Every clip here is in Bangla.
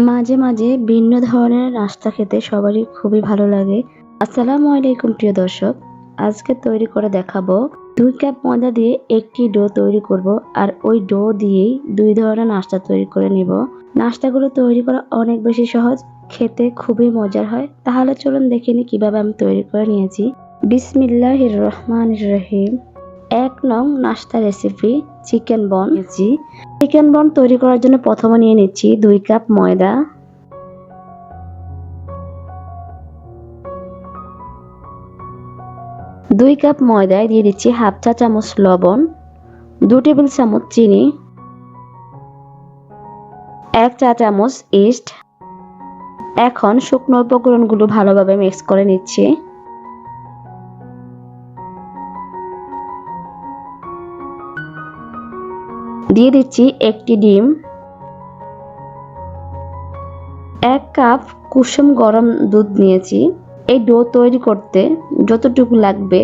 মাঝে মাঝে ভিন্ন ধরনের নাস্তা খেতে সবারই খুবই ভালো লাগে। আসসালামু আলাইকুম প্রিয় দর্শক, আজকে তৈরি করে দেখাবো 2 কাপ ময়দা দিয়ে একটি ডো তৈরি করব। আর ওই ডো দিয়েই 2 ধরনের নাস্তা তৈরি করে নিব। নাস্তাগুলো তৈরি করা অনেক বেশি সহজ, খেতে খুবই মজার হয়। তাহলে চলুন দেখে নিই কিভাবে আমি তৈরি করে নিয়েছি। বিসমিল্লাহির রহমানির রহিম। 1 নং নাস্তা রেসিপি চিকেন বন নিয়েছি। চিকেন বন তৈরি করার জন্য প্রথমে নিয়ে নিচ্ছি 2 কাপ ময়দা, 2 কাপ ময়দায় দিয়ে দিচ্ছি হাফ চা চামচ লবণ, 2 টেবিল চামচ চিনি, 1 চা চামচ ইস্ট। এখন শুকনো উপকরণগুলো ভালোভাবে মিক্স করে নিচ্ছি। দিয়ে দিচ্ছি একটি ডিম, 1 কাপ কুসুম গরম দুধ নিয়েছি। এই ডো তৈরি করতে যতটুকু লাগবে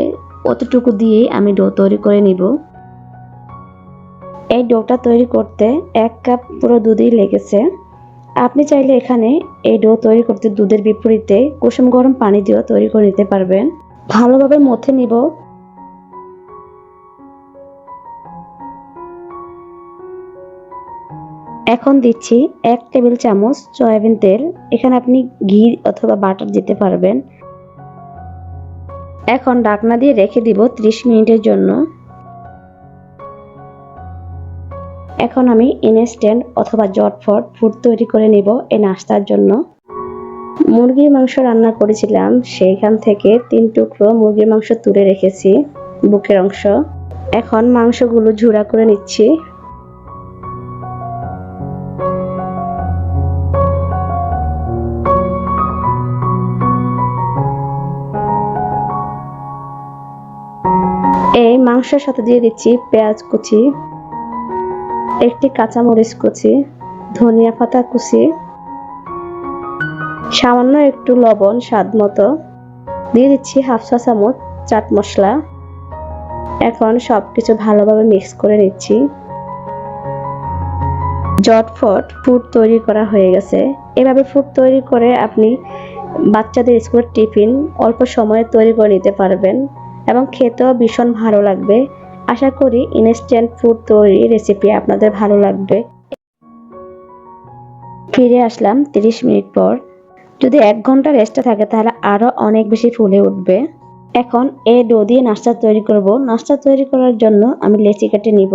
অতটুকু দিয়েই আমি ডো তৈরি করে নিব। এই ডোটা তৈরি করতে 1 কাপ পুরো দুধই লেগেছে। আপনি চাইলে এখানে এই ডো তৈরি করতে দুধের বিপরীতে কুসুম গরম পানি দিয়েও তৈরি করে নিতে পারবেন। ভালোভাবে মথে নিব। এখন দিচ্ছি 1 টেবিল চামচ সয়াবিন তেল। এখানে আপনি ঘি অথবা বাটার দিতে পারবেন। এখন ঢাকনা দিয়ে রেখে দিব 30 মিনিটের জন্য। এখন আমি ইনস্ট্যান্ট অথবা ঝটফট ফুড তৈরি করে নিব এই নাস্তার জন্য। মুরগির মাংস রান্না করেছিলাম, সেইখান থেকে 3 টুকরো মুরগির মাংস তুলে রেখেছি, বুকের অংশ। এখন মাংসগুলো ঝুরা করে নিচ্ছি। এই মাংসের সাথে দিয়ে দিচ্ছি পেঁয়াজ কুচি, একটি কাঁচামরিচ কুচি, ধনিয়া পাতা কুচি, সামান্য একটু লবণ স্বাদ মতো, দিয়ে দিচ্ছি হাফ চা চামচ চাট মশলা। এখন সবকিছু ভালোভাবে মিক্স করে নিচ্ছি। ঝটফট ফুড তৈরি করা হয়ে গেছে। এভাবে ফুড তৈরি করে আপনি বাচ্চাদের স্কুলের টিফিন অল্প সময়ে তৈরি করে নিতে পারবেন এবং খেতেও ভীষণ ভালো লাগবে। আশা করি ইনস্ট্যান্ট ফুড তৈরি রেসিপি আপনাদের ভালো লাগবে। ফিরে আসলাম 30 মিনিট পর। যদি 1 ঘন্টা রেস্টে থাকে তাহলে আরো অনেক বেশি ফুলে উঠবে। এখন এই ডো দিয়ে নাস্তা তৈরি করব। নাস্তা তৈরি করার জন্য আমি লেচি কেটে নিব।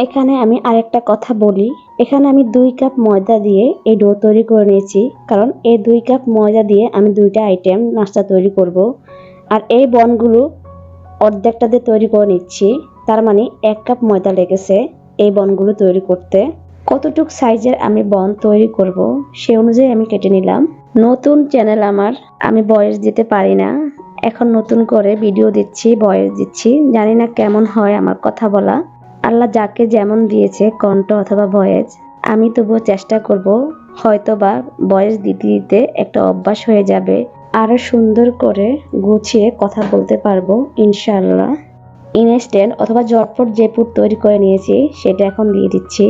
এখানে আমি আরেকটা কথা বলি, এখানে আমি 2 কাপ ময়দা দিয়ে এই ডো তৈরি করে নিয়েছি, কারণ এই 2 কাপ ময়দা দিয়ে আমি 2টা আইটেম নাস্তা তৈরি করব। আর এই বনগুলো অর্ধেকটা দিয়ে তৈরি করে নিচ্ছি, তার মানে 1 কাপ ময়দা লেগেছে এই বনগুলো তৈরি করতে। কতটুক সাইজের আমি বন তৈরি করব সে অনুযায়ী আমি কেটে নিলাম। নতুন চ্যানেল আমার, আমি ভয়েস দিতে পারি না, এখন নতুন করে ভিডিও দিচ্ছি, ভয়েস দিচ্ছি, জানি না কেমন হয় আমার কথা বলা। আল্লাহ যাকে যেমন দিয়েছে কণ্ঠ অথবা ভয়েস, আমি তবুও চেষ্টা করব, হয়তোবা ভয়েস দিতে দিতে একটা অভ্যাস হয়ে যাবে, আরো সুন্দর করে গুছিয়ে কথা বলতে পারবো ইনশাআল্লাহ। ইনস্ট্যান্ট অথবা ঝটপট যে ফুড তৈরি করে নিয়েছি সেটা এখন দিয়ে দিচ্ছি।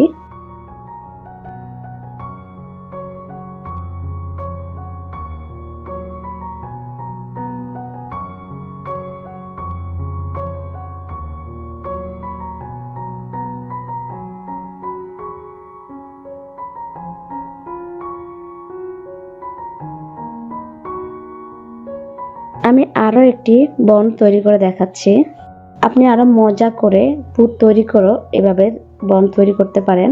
আমি আরো একটি বন তৈরি করে দেখাচ্ছি। আপনি আরো মজা করে পুর তৈরি করে এভাবে বন তৈরি করতে পারেন।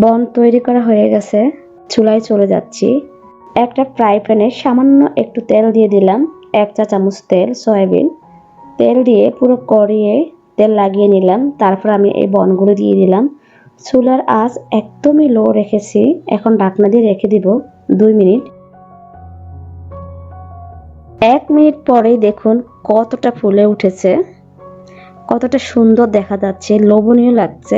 বন তৈরি করা হয়ে গেছে, চুলায় চলে যাচ্ছি। একটা ফ্রাই প্যানে সামান্য একটু তেল দিয়ে দিলাম, 1 চা চামচ তেল সয়াবিন। তেল দিয়ে পুরো কড়িয়ে তেল লাগিয়ে নিলাম। তারপর আমি এই বনগুলো দিয়ে দিলাম। চুলার আঁচ একদমই লো রেখেছি। এখন ঢাকনা দিয়ে রেখে দিব 2 মিনিট। 1 মিনিট পরেই দেখুন কতটা ফুলে উঠেছে, কতটা সুন্দর দেখা যাচ্ছে, লোভনীয় লাগছে।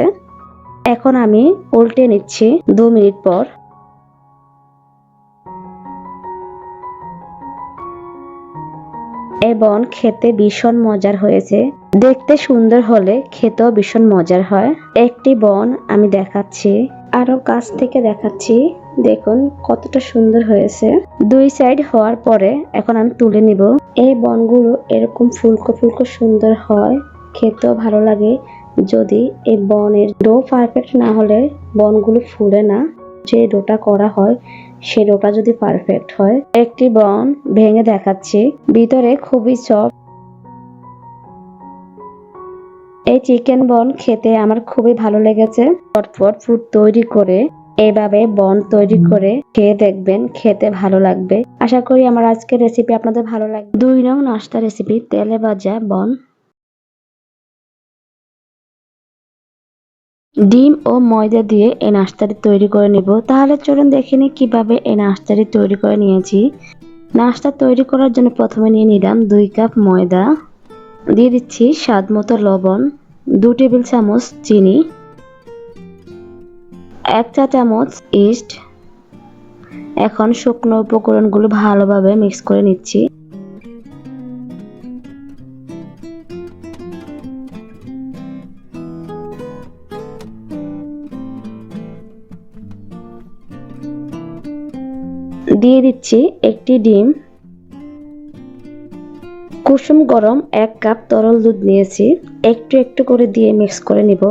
এখন আমি উল্টে নিচ্ছি 2 মিনিট পর। বন খেতে ভীষণ মজার হয়েছে। দেখতে সুন্দর হলে খেতেও ভীষণ মজার হয়। একটি বন আমি দেখাচ্ছি, আরো কাছ থেকে দেখাচ্ছি। দেখুন কতটা সুন্দর হয়েছে। দুই সাইড হওয়ার পরে এখন আমি তুলে নিব। এই বনগুলো এরকম ফুলকো ফুলকো সুন্দর হয়, খেতেও ভালো লাগে। যদি এই বনের ডো পারফেক্ট না হলে বনগুলো ফুলে না। যে ডোটা করা হয় সে ডোটা যদি পারফেক্ট হয়। একটি বন ভেঙে দেখাচ্ছি, ভিতরে খুবই সফট। এই চিকেন বন খেতে আমার খুবই ভালো লেগেছে। চটপট ফুড তৈরি করে এইভাবে বন তৈরি করে খেয়ে দেখবেন, খেতে ভালো লাগবে। আশা করি আমার আজকের রেসিপি আপনাদের ভালো লাগবে। 2 নং নাস্তা রেসিপি তেলে ভাজা বন। ডিম ও ময়দা দিয়ে এই নাস্তাটি তৈরি করে নিব। তাহলে চলুন দেখে নিই কিভাবে এই নাস্তাটি তৈরি করে নিয়েছি। নাস্তা তৈরি করার জন্য প্রথমে নিয়ে নিলাম 2 কাপ ময়দা, দিয়ে দিচ্ছি স্বাদ মতো লবণ, 2 টেবিল চামচ চিনি, 1 চা চামচ ইস্ট। এখন শুকনো উপকরণগুলো ভালোভাবে মিক্স করে নিচ্ছি। দিয়ে দিচ্ছি একটি ডিম। কুসুম গরম 1 কাপ তরল দুধ নিয়েছি, একটু একটু করে দিয়ে মিক্স করে নিব।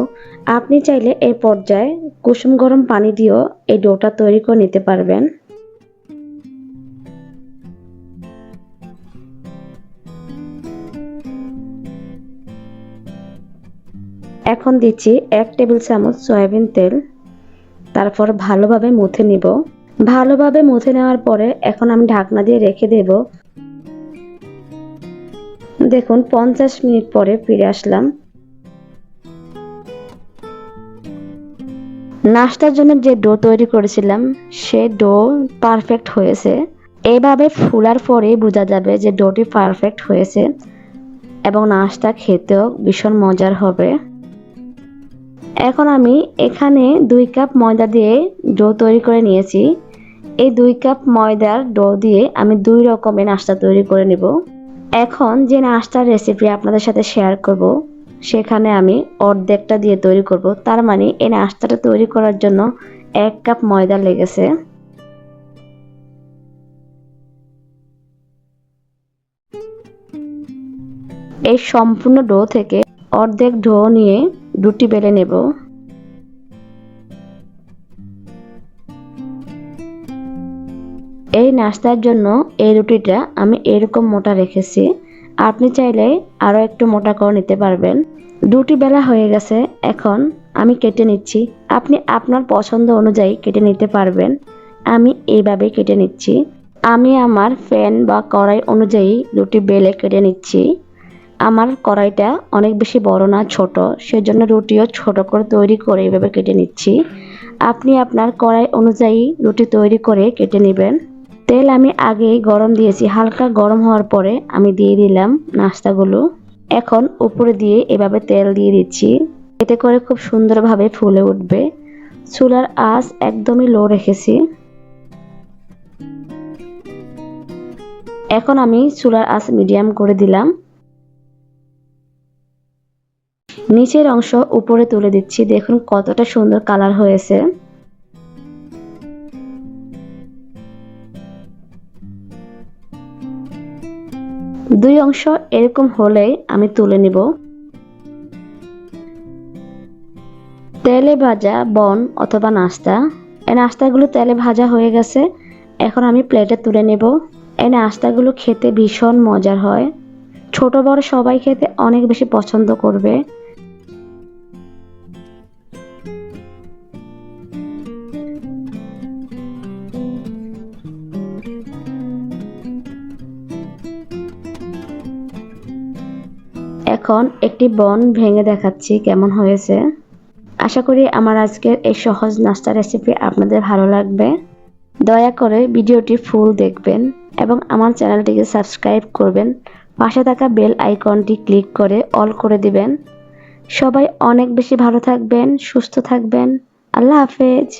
আপনি চাইলে এই পর্যায়ে কুসুম গরম পানি দিয়েও এই ডোটা তৈরি করে নিতে পারবেন। এখন দিচ্ছি 1 টেবিল চামচ সয়াবিন তেল, তারপর ভালোভাবে মুথে নিব। ভালোভাবে মুথে নেওয়ার পরে এখন আমি ঢাকনা দিয়ে রেখে দেব। দেখুন 50 মিনিট পরে ফিরে আসলাম। নাস্তার জন্য যে ডো তৈরি করেছিলাম সে ডো পারফেক্ট হয়েছে। এভাবে ফুলার পরেই বোঝা যাবে যে ডোটি পারফেক্ট হয়েছে এবং নাস্তা খেতেও ভীষণ মজার হবে। এখন আমি এখানে 2 কাপ ময়দা দিয়ে ডো তৈরি করে নিয়েছি। এই 2 কাপ ময়দার ডো দিয়ে আমি 2 রকমের নাস্তা তৈরি করে নিব। এখন যে নাস্তার রেসিপি আপনাদের সাথে শেয়ার করব সেখানে আমি অর্ধেকটা দিয়ে তৈরি করব। তার মানে এই নাস্তাটা তৈরি করার জন্য 1 কাপ ময়দা লেগেছে। এই সম্পূর্ণ ডো থেকে অর্ধেক ডো নিয়ে রুটি বেলে নেব। এই নাস্তার জন্য এই রুটিটা আমি এরকম মোটা রেখেছি। আপনি চাইলে আরো একটু মোটা করে নিতে পারবেন। রুটি বেলা হয়ে গেছে, এখন আমি কেটে নিচ্ছি। আপনি আপনার পছন্দ অনুযায়ী কেটে নিতে পারবেন। আমি এইভাবে কেটে নিচ্ছি। আমি আমার প্যান বা কড়াই অনুযায়ী রুটি বেলে কেটে নিচ্ছি। আমার কড়াইটা অনেক বেশি বড় না, ছোট, সেজন্য রুটিও ছোট করে তৈরি করে এইভাবে কেটে নিচ্ছি। আপনি আপনার কড়াই অনুযায়ী রুটি তৈরি করে কেটে নেবেন। তেল আমি আগেই গরম দিয়েছি, হালকা গরম হওয়ার পরে আমি দিয়ে দিলাম নাস্তাগুলো। এখন উপরে দিয়ে এভাবে তেল দিয়ে দিচ্ছি, এতে করে খুব সুন্দরভাবে ফুলে উঠবে। চুলার আঁচ একদমই লো রেখেছি। এখন আমি চুলার আঁচ মিডিয়াম করে দিলাম। নিচের অংশ উপরে তুলে দিচ্ছি। দেখুন কতটা সুন্দর কালার হয়েছে। দুই অংশ এরকম হলেই আমি তুলে নিব। তেলে ভাজা বন অথবা নাস্তা, এই নাস্তাগুলো তেলে ভাজা হয়ে গেছে। এখন আমি প্লেটে তুলে নেব। এই নাস্তাগুলো খেতে ভীষণ মজার হয়, ছোট বড় সবাই খেতে অনেক বেশি পছন্দ করবে। এখন একটি বন ভেঙে দেখাচ্ছি কেমন হয়েছে। আশা করি আমার আজকের এই সহজ নাস্তা রেসিপি আপনাদের ভালো লাগবে। দয়া করে ভিডিওটি ফুল দেখবেন এবং আমার চ্যানেলটিকে সাবস্ক্রাইব করবেন। পাশে থাকা বেল আইকনটি ক্লিক করে অল করে দিবেন। সবাই অনেক বেশি ভালো থাকবেন, সুস্থ থাকবেন। আল্লাহ হাফেজ।